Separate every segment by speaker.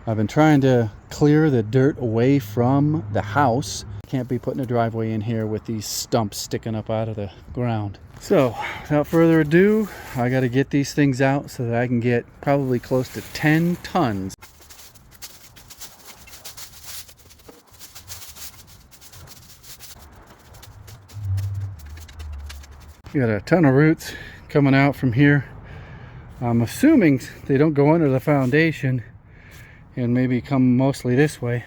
Speaker 1: I've been trying to clear the dirt away from the house. Can't be putting a driveway in here with these stumps sticking up out of the ground. So without further ado, I got to get these things out so that I can get probably close to 10 tons. You got a ton of roots coming out from here. I'm assuming they don't go under the foundation and maybe come mostly this way.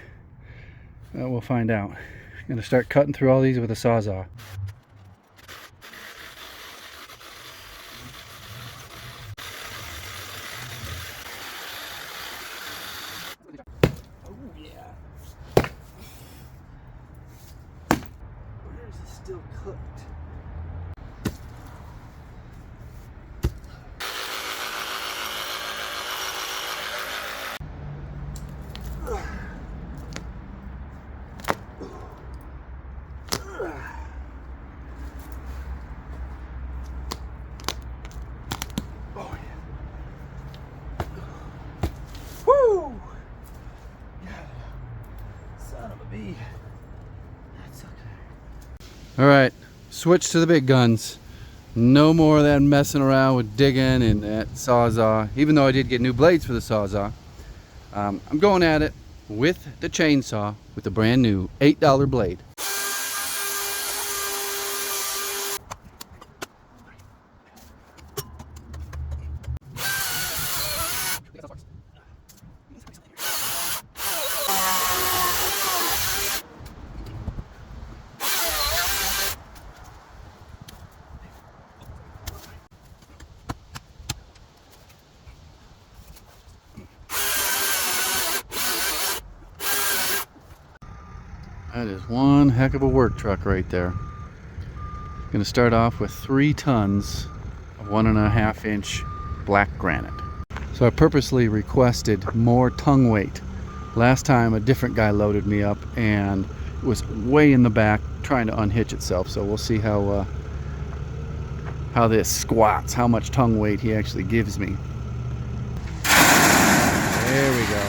Speaker 1: We'll find out. I'm gonna start cutting through all these with a sawzall. Oh yeah. Where is it still cooked? Woo! Son of a bee. That's okay. All right, switch to the big guns. No more of that messing around with digging and that sawzall. Even though I did get new blades for the sawzall, I'm going at it with the chainsaw with the brand new $8 blade. That is one heck of a work truck right there. Going to start off with 3 tons of 1.5 inch black granite. So I purposely requested more tongue weight. Last time a different guy loaded me up and it was way in the back trying to unhitch itself. So we'll see how this squats, how much tongue weight he actually gives me. There we go.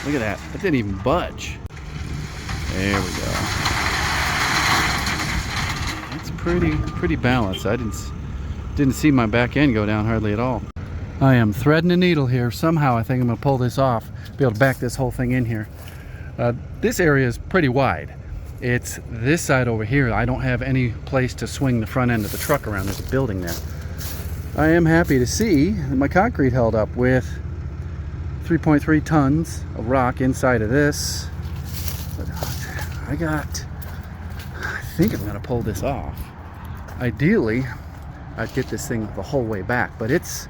Speaker 1: Look at that. That didn't even budge. There we go. That's pretty balanced. I didn't see my back end go down hardly at all. I am threading a needle here. Somehow I think I'm gonna pull this off, be able to back this whole thing in here. This area is pretty wide. It's this side over here. I don't have any place to swing the front end of the truck around. There's a building there. I am happy to see that my concrete held up with 3.3 tons of rock inside of this. But I think I'm gonna pull this off. Ideally, I'd get this thing the whole way back, but it's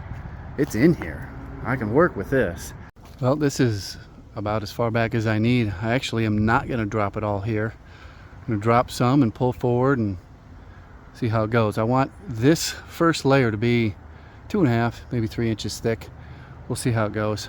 Speaker 1: in here. I can work with this. Well, this is about as far back as I need. I actually am not gonna drop it all here. I'm gonna drop some and pull forward and see how it goes. I want this first layer to be 2.5, maybe 3 inches thick. We'll see how it goes.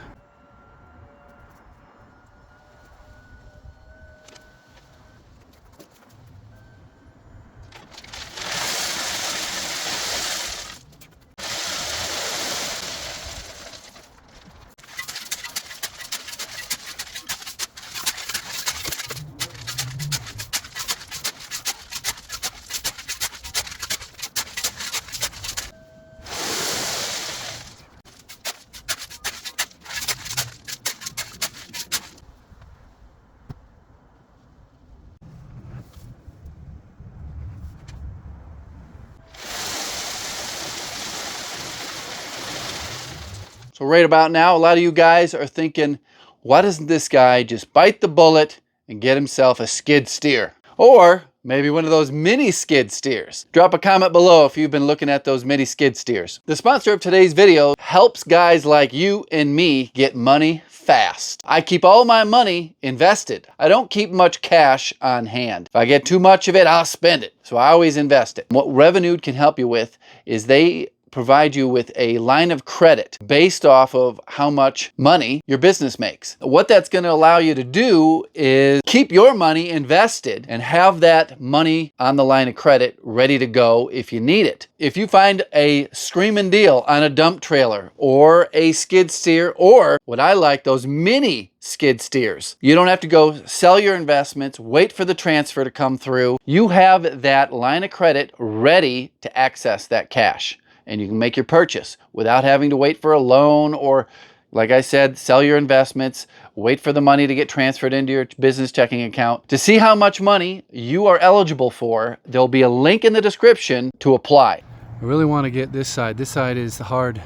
Speaker 1: So right about now, a lot of you guys are thinking, why doesn't this guy just bite the bullet and get himself a skid steer? Or maybe one of those mini skid steers. Drop a comment below if you've been looking at those mini skid steers. The sponsor of today's video helps guys like you and me get money fast. I keep all my money invested. I don't keep much cash on hand. If I get too much of it, I'll spend it. So I always invest it. What Revenue can help you with is they provide you with a line of credit based off of how much money your business makes. What that's going to allow you to do is keep your money invested and have that money on the line of credit ready to go if you need it. If you find a screaming deal on a dump trailer or a skid steer, or what I like, those mini skid steers, you don't have to go sell your investments, wait for the transfer to come through. You have that line of credit ready to access that cash, and you can make your purchase without having to wait for a loan or, like I said, sell your investments, wait for the money to get transferred into your business checking account. To see how much money you are eligible for, there'll be a link in the description to apply. I really want to get this side. This side is the hard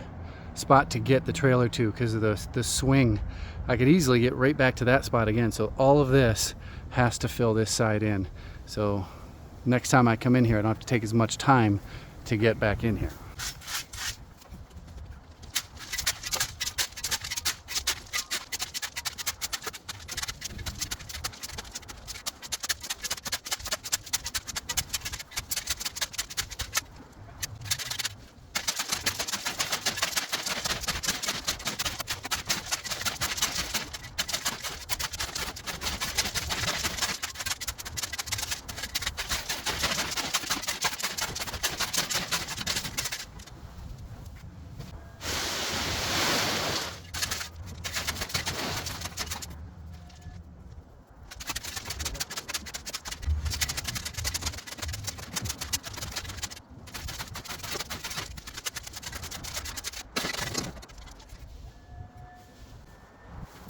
Speaker 1: spot to get the trailer to because of the swing. I could easily get right back to that spot again. So all of this has to fill this side in. So next time I come in here, I don't have to take as much time to get back in here.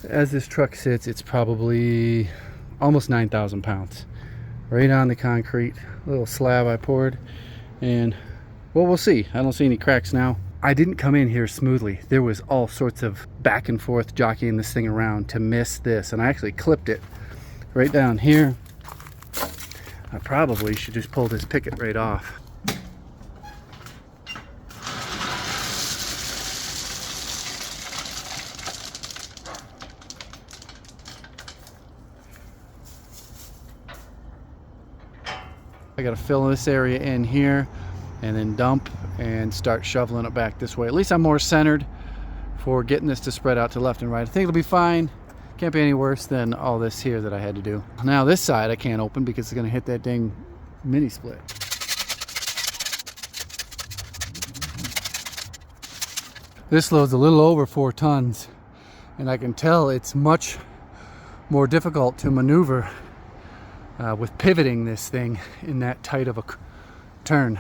Speaker 1: As this truck sits, it's probably almost 9,000 pounds. Right on the concrete, little slab I poured, and well, we'll see. I don't see any cracks now. I didn't come in here smoothly. There was all sorts of back and forth jockeying this thing around to miss this, and I actually clipped it right down here. I probably should just pull this picket right off. I gotta fill this area in here and then dump and start shoveling it back this way. At least I'm more centered for getting this to spread out to left and right. I think it'll be fine. Can't be any worse than all this here that I had to do. Now this side I can't open because it's gonna hit that dang mini split. This loads a little over 4 tons, and I can tell it's much more difficult to maneuver with pivoting this thing in that tight of a turn.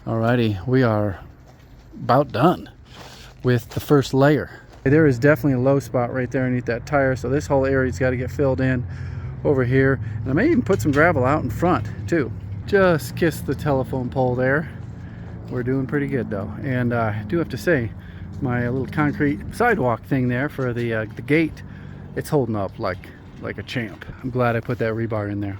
Speaker 1: Alrighty, we are about done with the first layer. There is definitely a low spot right there underneath that tire, so this whole area's got to get filled in over here. And I may even put some gravel out in front too. Just kissed the telephone pole there. We're doing pretty good though. And I do have to say, my little concrete sidewalk thing there for the gate, it's holding up like a champ. I'm glad I put that rebar in there.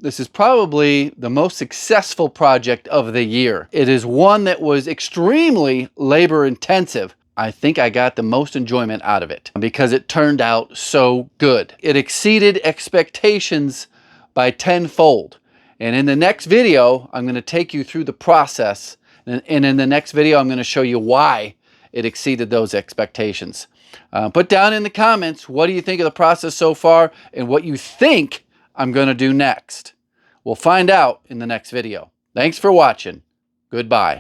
Speaker 1: This is probably the most successful project of the year. It is one that was extremely labor intensive. I think I got the most enjoyment out of it because it turned out so good. It exceeded expectations by tenfold. And in the next video, I'm going to take you through the process. And in the next video, I'm going to show you why it exceeded those expectations. Put down in the comments, what do you think of the process so far and what you think I'm going to do next. We'll find out in the next video. Thanks for watching. Goodbye.